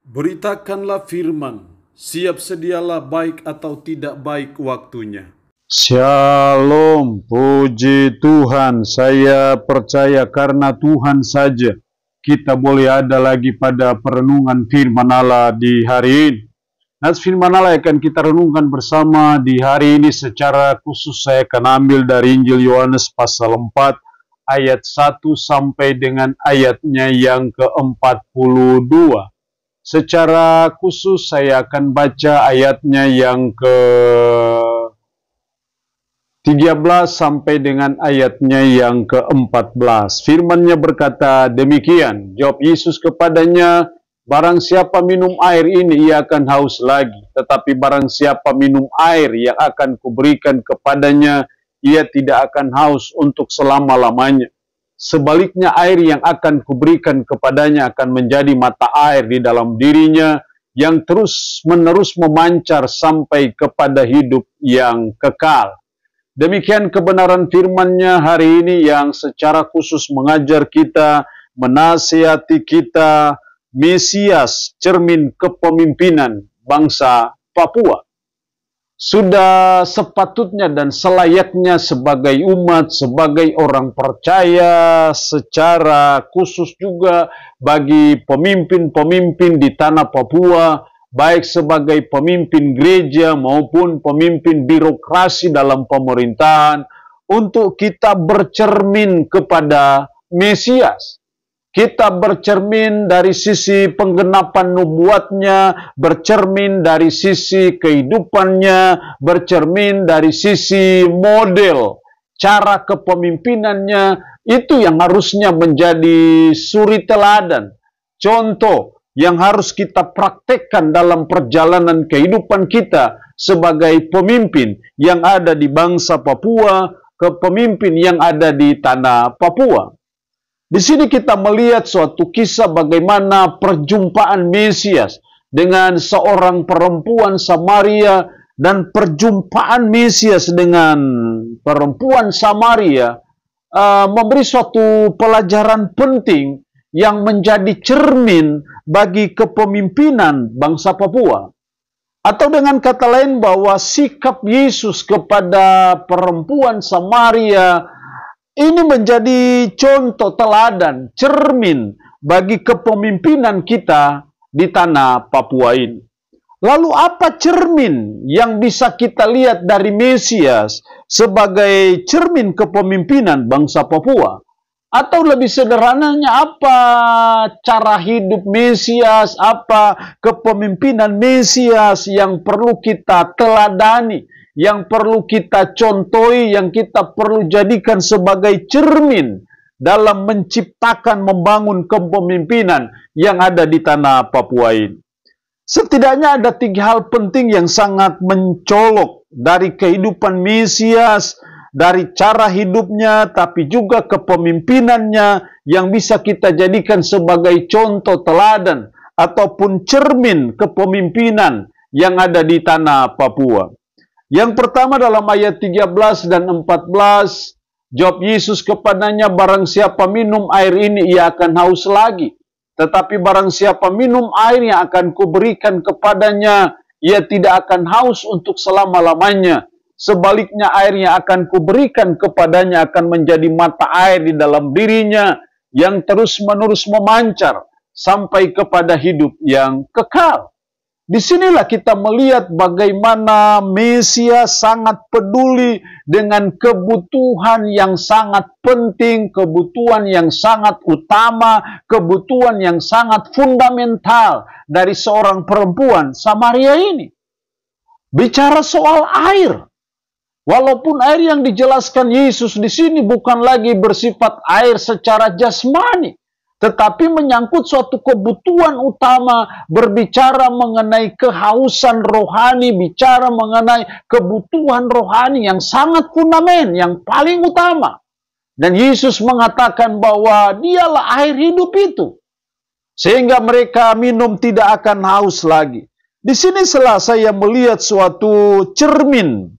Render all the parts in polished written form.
Beritakanlah firman, siap sedialah baik atau tidak baik waktunya. Shalom, puji Tuhan. Saya percaya karena Tuhan saja kita boleh ada lagi pada perenungan firman Allah di hari ini. Nah, firman Allah akan kita renungkan bersama di hari ini secara khusus saya akan ambil dari Injil Yohanes pasal 4 ayat 1 sampai dengan ayatnya yang ke-42. Secara khusus saya akan baca ayatnya yang ke-13 sampai dengan ayatnya yang ke-14. Firman-Nya berkata demikian, jawab Yesus kepadanya, barang siapa minum air ini ia akan haus lagi, tetapi barang siapa minum air yang akan kuberikan kepadanya, ia tidak akan haus untuk selama-lamanya. Sebaliknya air yang akan kuberikan kepadanya akan menjadi mata air di dalam dirinya yang terus-menerus memancar sampai kepada hidup yang kekal. Demikian kebenaran firman-Nya hari ini yang secara khusus mengajar kita, menasihati kita, Mesias, cermin kepemimpinan bangsa Papua. Sudah sepatutnya dan selayaknya sebagai umat, sebagai orang percaya, secara khusus juga bagi pemimpin-pemimpin di tanah Papua, baik sebagai pemimpin gereja maupun pemimpin birokrasi dalam pemerintahan, untuk kita bercermin kepada Mesias. Kita bercermin dari sisi penggenapan nubuatnya, bercermin dari sisi kehidupannya, bercermin dari sisi model, cara kepemimpinannya, itu yang harusnya menjadi suri teladan, contoh yang harus kita praktekkan dalam perjalanan kehidupan kita sebagai pemimpin yang ada di bangsa Papua, kepemimpin yang ada di tanah Papua. Di sini kita melihat suatu kisah bagaimana perjumpaan Mesias dengan seorang perempuan Samaria, dan perjumpaan Mesias dengan perempuan Samaria memberi suatu pelajaran penting yang menjadi cermin bagi kepemimpinan bangsa Papua. Atau dengan kata lain bahwa sikap Yesus kepada perempuan Samaria ini menjadi contoh teladan, cermin bagi kepemimpinan kita di tanah Papua ini. Lalu apa cermin yang bisa kita lihat dari Mesias sebagai cermin kepemimpinan bangsa Papua? Atau lebih sederhananya, apa cara hidup Mesias, apa kepemimpinan Mesias yang perlu kita teladani, yang perlu kita contohi, yang kita perlu jadikan sebagai cermin dalam menciptakan, membangun kepemimpinan yang ada di tanah Papua ini. Setidaknya ada 3 hal penting yang sangat mencolok dari kehidupan Mesias, dari cara hidupnya, tapi juga kepemimpinannya yang bisa kita jadikan sebagai contoh teladan ataupun cermin kepemimpinan yang ada di tanah Papua. Yang pertama dalam ayat 13 dan 14, jawab Yesus kepadanya, barang siapa minum air ini ia akan haus lagi. Tetapi barang siapa minum air yang akan kuberikan kepadanya, ia tidak akan haus untuk selama-lamanya. Sebaliknya air yang akan kuberikan kepadanya akan menjadi mata air di dalam dirinya yang terus-menerus memancar sampai kepada hidup yang kekal. Disinilah kita melihat bagaimana Mesias sangat peduli dengan kebutuhan yang sangat penting, kebutuhan yang sangat utama, kebutuhan yang sangat fundamental dari seorang perempuan Samaria ini. Bicara soal air, walaupun air yang dijelaskan Yesus di sini bukan lagi bersifat air secara jasmani, tetapi menyangkut suatu kebutuhan utama, berbicara mengenai kehausan rohani, bicara mengenai kebutuhan rohani yang sangat fundamental, yang paling utama. Dan Yesus mengatakan bahwa dialah air hidup itu, sehingga mereka minum tidak akan haus lagi. Di sini saya melihat suatu cermin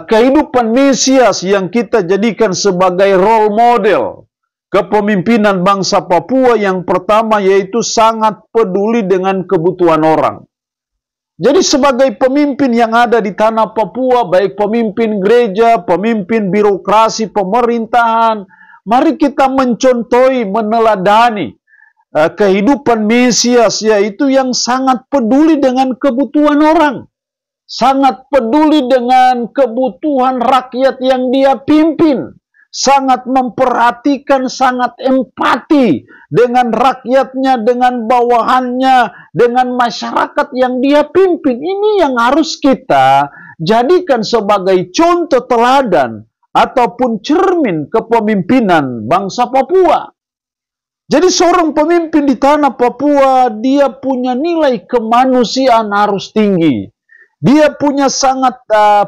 kehidupan Mesias yang kita jadikan sebagai role model, kepemimpinan bangsa Papua yang pertama yaitu sangat peduli dengan kebutuhan orang. Jadi sebagai pemimpin yang ada di tanah Papua, baik pemimpin gereja, pemimpin birokrasi, pemerintahan, mari kita mencontohi, meneladani kehidupan Mesias, yaitu yang sangat peduli dengan kebutuhan orang. Sangat peduli dengan kebutuhan rakyat yang dia pimpin. Sangat memperhatikan, sangat empati dengan rakyatnya, dengan bawahannya, dengan masyarakat yang dia pimpin. Ini yang harus kita jadikan sebagai contoh teladan ataupun cermin kepemimpinan bangsa Papua. Jadi seorang pemimpin di tanah Papua, dia punya nilai kemanusiaan harus tinggi. Dia punya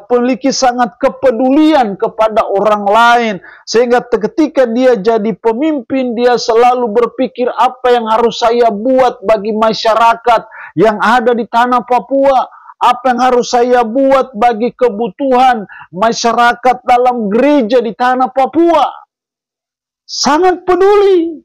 memiliki sangat kepedulian kepada orang lain. Sehingga ketika dia jadi pemimpin, dia selalu berpikir apa yang harus saya buat bagi masyarakat yang ada di tanah Papua. Apa yang harus saya buat bagi kebutuhan masyarakat dalam gereja di tanah Papua. Sangat peduli.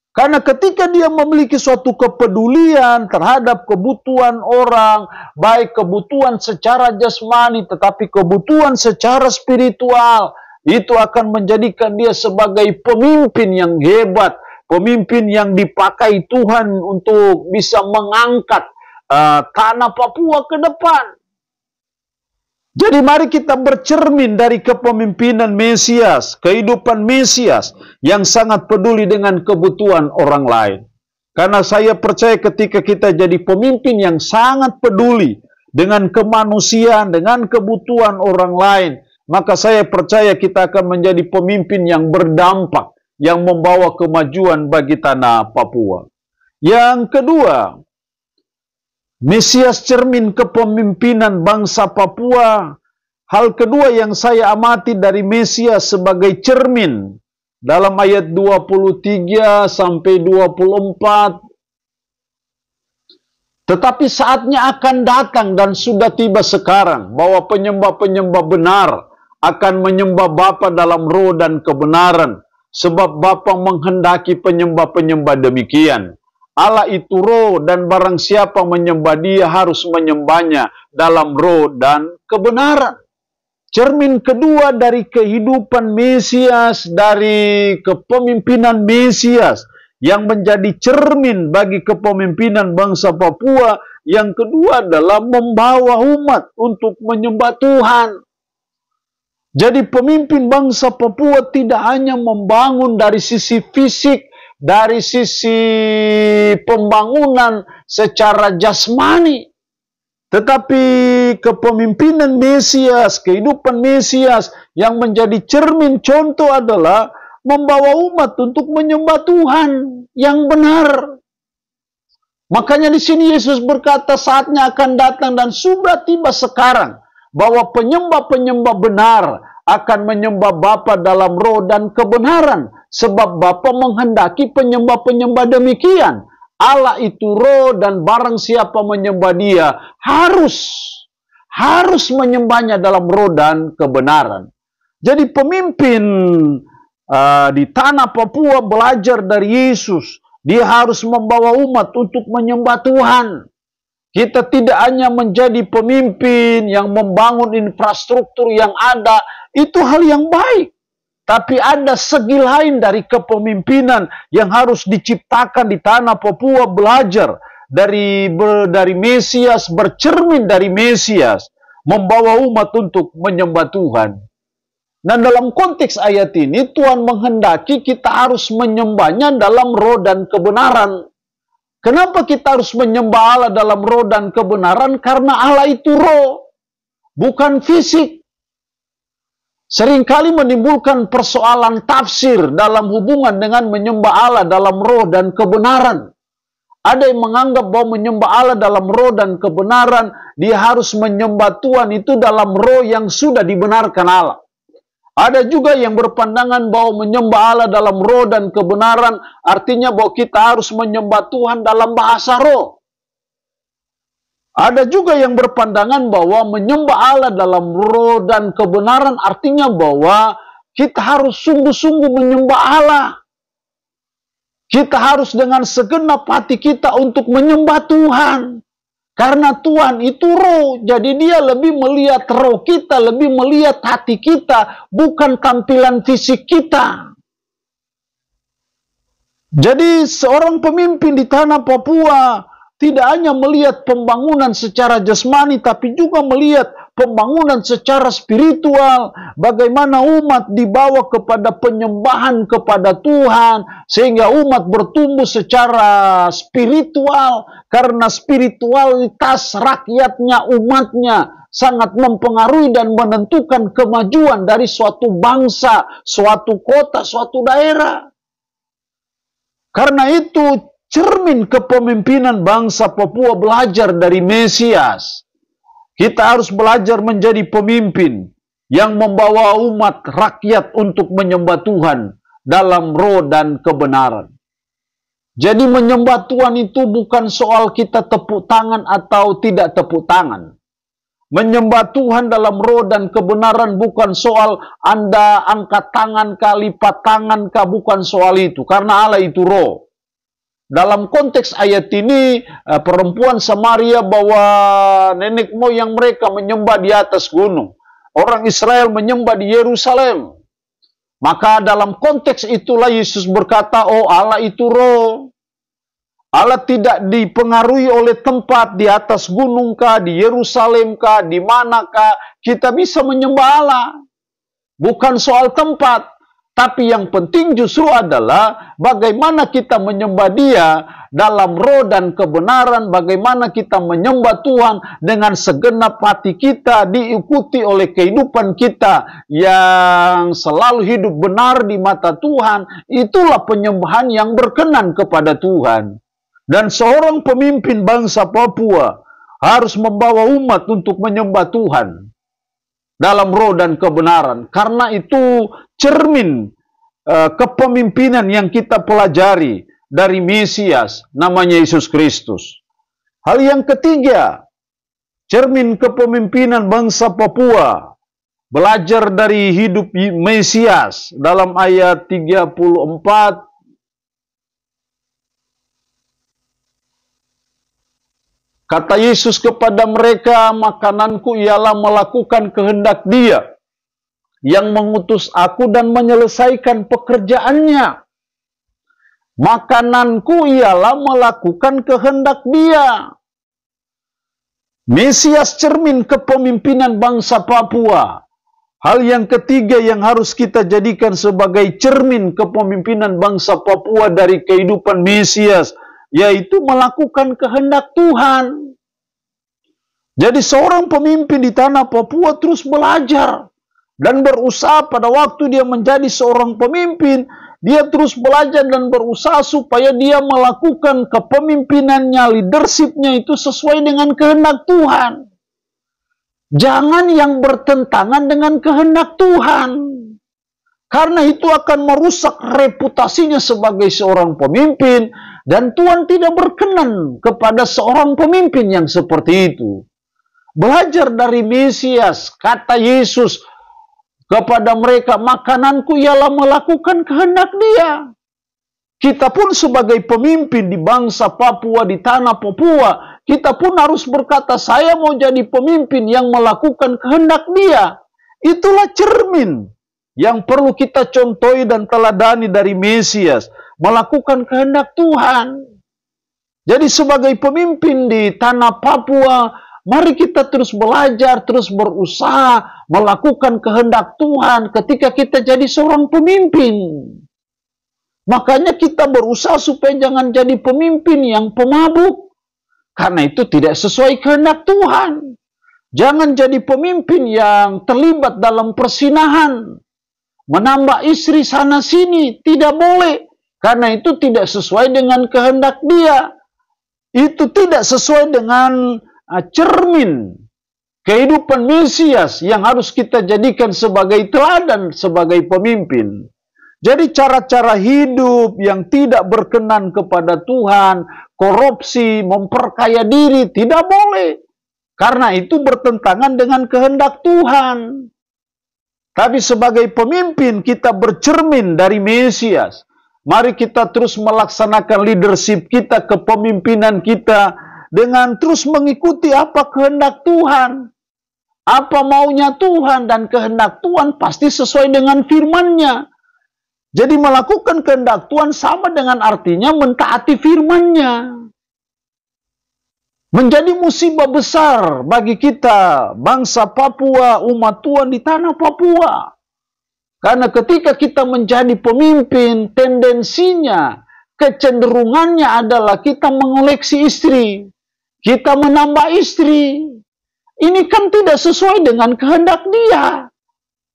Karena ketika dia memiliki suatu kepedulian terhadap kebutuhan orang, baik kebutuhan secara jasmani tetapi kebutuhan secara spiritual, itu akan menjadikan dia sebagai pemimpin yang hebat, pemimpin yang dipakai Tuhan untuk bisa mengangkat tanah Papua ke depan. Jadi mari kita bercermin dari kepemimpinan Mesias, kehidupan Mesias yang sangat peduli dengan kebutuhan orang lain. Karena saya percaya ketika kita jadi pemimpin yang sangat peduli dengan kemanusiaan, dengan kebutuhan orang lain, maka saya percaya kita akan menjadi pemimpin yang berdampak, yang membawa kemajuan bagi tanah Papua. Yang kedua, Mesias cermin kepemimpinan bangsa Papua. Hal kedua yang saya amati dari Mesias sebagai cermin dalam ayat 23 sampai 24. Tetapi saatnya akan datang dan sudah tiba sekarang bahwa penyembah-penyembah benar akan menyembah Bapa dalam roh dan kebenaran, sebab Bapa menghendaki penyembah-penyembah demikian. Allah itu roh dan barang siapa menyembah dia harus menyembahnya dalam roh dan kebenaran. Cermin kedua dari kehidupan Mesias, dari kepemimpinan Mesias yang menjadi cermin bagi kepemimpinan bangsa Papua, yang kedua adalah membawa umat untuk menyembah Tuhan. Jadi pemimpin bangsa Papua tidak hanya membangun dari sisi fisik, dari sisi pembangunan secara jasmani, tetapi kepemimpinan Mesias, kehidupan Mesias yang menjadi cermin contoh adalah membawa umat untuk menyembah Tuhan yang benar. Makanya di sini Yesus berkata saatnya akan datang dan sudah tiba sekarang bahwa penyembah-penyembah benar akan menyembah Bapa dalam roh dan kebenaran, sebab Bapa menghendaki penyembah-penyembah demikian. Allah itu roh dan barang siapa menyembah dia harus menyembahnya dalam roh dan kebenaran. Jadi pemimpin di tanah Papua belajar dari Yesus. Dia harus membawa umat untuk menyembah Tuhan. Kita tidak hanya menjadi pemimpin yang membangun infrastruktur yang ada, itu hal yang baik. Tapi ada segi lain dari kepemimpinan yang harus diciptakan di tanah Papua, belajar dari Mesias, bercermin dari Mesias, membawa umat untuk menyembah Tuhan. Dan dalam konteks ayat ini, Tuhan menghendaki kita harus menyembahnya dalam roh dan kebenaran. Kenapa kita harus menyembah Allah dalam roh dan kebenaran? Karena Allah itu roh, bukan fisik. Seringkali menimbulkan persoalan tafsir dalam hubungan dengan menyembah Allah dalam roh dan kebenaran. Ada yang menganggap bahwa menyembah Allah dalam roh dan kebenaran, dia harus menyembah Tuhan itu dalam roh yang sudah dibenarkan Allah. Ada juga yang berpandangan bahwa menyembah Allah dalam roh dan kebenaran artinya bahwa kita harus menyembah Tuhan dalam bahasa roh. Ada juga yang berpandangan bahwa menyembah Allah dalam roh dan kebenaran artinya bahwa kita harus sungguh-sungguh menyembah Allah. Kita harus dengan segenap hati kita untuk menyembah Tuhan. Karena Tuhan itu roh, jadi dia lebih melihat roh kita, lebih melihat hati kita, bukan tampilan fisik kita. Jadi seorang pemimpin di tanah Papua tidak hanya melihat pembangunan secara jasmani, tapi juga melihat pembangunan secara spiritual. Bagaimana umat dibawa kepada penyembahan kepada Tuhan, sehingga umat bertumbuh secara spiritual. Karena spiritualitas rakyatnya, umatnya, sangat mempengaruhi dan menentukan kemajuan dari suatu bangsa, suatu kota, suatu daerah. Karena itu, cermin kepemimpinan bangsa Papua belajar dari Mesias. Kita harus belajar menjadi pemimpin yang membawa umat rakyat untuk menyembah Tuhan dalam roh dan kebenaran. Jadi menyembah Tuhan itu bukan soal kita tepuk tangan atau tidak tepuk tangan. Menyembah Tuhan dalam roh dan kebenaran bukan soal Anda angkat tangan kah, lipat tangan kah, bukan soal itu. Karena Allah itu roh. Dalam konteks ayat ini, perempuan Samaria bawa nenek moyang mereka menyembah di atas gunung. Orang Israel menyembah di Yerusalem. Maka dalam konteks itulah Yesus berkata, oh Allah itu roh. Allah tidak dipengaruhi oleh tempat di atas gunung kah, di Yerusalem kah, di manakah kita bisa menyembah Allah. Bukan soal tempat, tapi yang penting justru adalah bagaimana kita menyembah Dia dalam roh dan kebenaran, bagaimana kita menyembah Tuhan dengan segenap hati kita, diikuti oleh kehidupan kita yang selalu hidup benar di mata Tuhan. Itulah penyembahan yang berkenan kepada Tuhan. Dan seorang pemimpin bangsa Papua harus membawa umat untuk menyembah Tuhan dalam roh dan kebenaran. Karena itu cermin kepemimpinan yang kita pelajari dari Mesias, namanya Yesus Kristus. Hal yang ketiga, cermin kepemimpinan bangsa Papua, belajar dari hidup Mesias dalam ayat 34. Kata Yesus kepada mereka, makananku ialah melakukan kehendak Dia yang mengutus aku dan menyelesaikan pekerjaannya. Makananku ialah melakukan kehendak Dia. Mesias cermin kepemimpinan bangsa Papua. Hal yang ketiga yang harus kita jadikan sebagai cermin kepemimpinan bangsa Papua dari kehidupan Mesias, yaitu melakukan kehendak Tuhan. Jadi seorang pemimpin di tanah Papua terus belajar dan berusaha. Pada waktu dia menjadi seorang pemimpin, dia terus belajar dan berusaha supaya dia melakukan kepemimpinannya, leadershipnya itu sesuai dengan kehendak Tuhan. Jangan yang bertentangan dengan kehendak Tuhan. Karena itu akan merusak reputasinya sebagai seorang pemimpin. Dan Tuhan tidak berkenan kepada seorang pemimpin yang seperti itu. Belajar dari Mesias, kata Yesus kepada mereka, makananku ialah melakukan kehendak Dia. Kita pun sebagai pemimpin di bangsa Papua, di tanah Papua, kita pun harus berkata, saya mau jadi pemimpin yang melakukan kehendak Dia. Itulah cermin yang perlu kita contohi dan teladani dari Mesias. Melakukan kehendak Tuhan. Jadi sebagai pemimpin di tanah Papua, mari kita terus belajar, terus berusaha melakukan kehendak Tuhan ketika kita jadi seorang pemimpin. Makanya kita berusaha supaya jangan jadi pemimpin yang pemabuk. Karena itu tidak sesuai kehendak Tuhan. Jangan jadi pemimpin yang terlibat dalam persinahan. Menambah istri sana sini, tidak boleh. Karena itu tidak sesuai dengan kehendak Dia. Itu tidak sesuai dengan cermin kehidupan Mesias yang harus kita jadikan sebagai teladan sebagai pemimpin. Jadi cara-cara hidup yang tidak berkenan kepada Tuhan, korupsi, memperkaya diri, tidak boleh. Karena itu bertentangan dengan kehendak Tuhan. Tapi sebagai pemimpin kita bercermin dari Mesias. Mari kita terus melaksanakan leadership kita, kepemimpinan kita, dengan terus mengikuti apa kehendak Tuhan. Apa maunya Tuhan, dan kehendak Tuhan pasti sesuai dengan firman-Nya. Jadi melakukan kehendak Tuhan sama dengan artinya mentaati firman-Nya. Menjadi musibah besar bagi kita, bangsa Papua, umat Tuhan di tanah Papua. Karena ketika kita menjadi pemimpin, tendensinya, kecenderungannya adalah kita mengoleksi istri. Kita menambah istri. Ini kan tidak sesuai dengan kehendak Dia.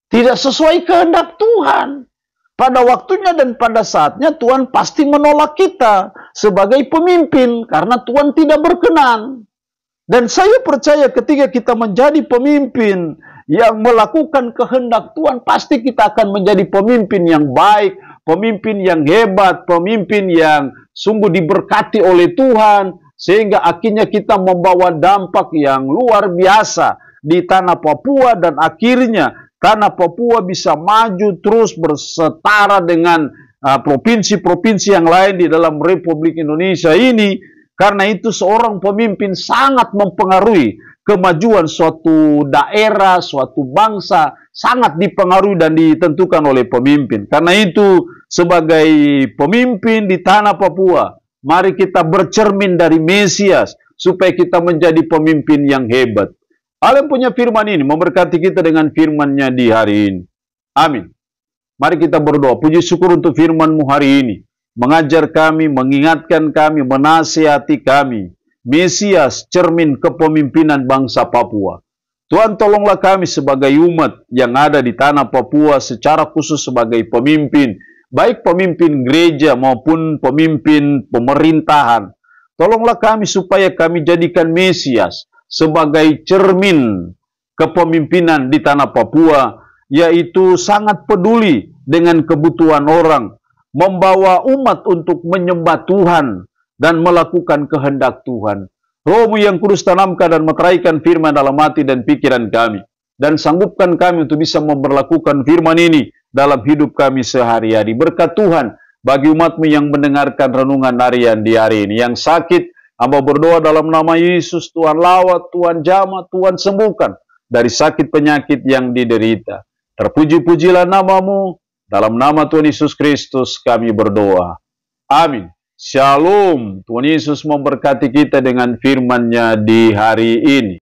Tidak sesuai kehendak Tuhan. Pada waktunya dan pada saatnya Tuhan pasti menolak kita sebagai pemimpin karena Tuhan tidak berkenan. Dan saya percaya ketika kita menjadi pemimpin yang melakukan kehendak Tuhan, pasti kita akan menjadi pemimpin yang baik, pemimpin yang hebat, pemimpin yang sungguh diberkati oleh Tuhan, sehingga akhirnya kita membawa dampak yang luar biasa di tanah Papua, dan akhirnya tanah Papua bisa maju terus bersetara dengan provinsi-provinsi yang lain di dalam Republik Indonesia ini. Karena itu seorang pemimpin sangat mempengaruhi kemajuan suatu daerah, suatu bangsa, sangat dipengaruhi dan ditentukan oleh pemimpin. Karena itu sebagai pemimpin di tanah Papua, mari kita bercermin dari Mesias supaya kita menjadi pemimpin yang hebat. Allah yang punya firman ini memberkati kita dengan firman-Nya di hari ini. Amin. Mari kita berdoa. Puji syukur untuk firman-Mu hari ini. Mengajar kami, mengingatkan kami, menasihati kami. Mesias, cermin kepemimpinan bangsa Papua. Tuhan, tolonglah kami sebagai umat yang ada di tanah Papua secara khusus sebagai pemimpin, baik pemimpin gereja maupun pemimpin pemerintahan. Tolonglah kami supaya kami jadikan Mesias sebagai cermin kepemimpinan di tanah Papua, yaitu sangat peduli dengan kebutuhan orang, membawa umat untuk menyembah Tuhan dan melakukan kehendak Tuhan. Roh-Mu yang kudus tanamkan dan meteraikan firman dalam hati dan pikiran kami, dan sanggupkan kami untuk bisa memperlakukan firman ini dalam hidup kami sehari-hari. Berkat Tuhan bagi umat-Mu yang mendengarkan renungan harian di hari ini. Yang sakit, hamba berdoa dalam nama Yesus, Tuhan lawat, Tuhan jamah, Tuhan sembuhkan dari sakit penyakit yang diderita. Terpuji-pujilah nama-Mu. Dalam nama Tuhan Yesus Kristus kami berdoa. Amin. Shalom. Tuhan Yesus memberkati kita dengan firman-Nya di hari ini.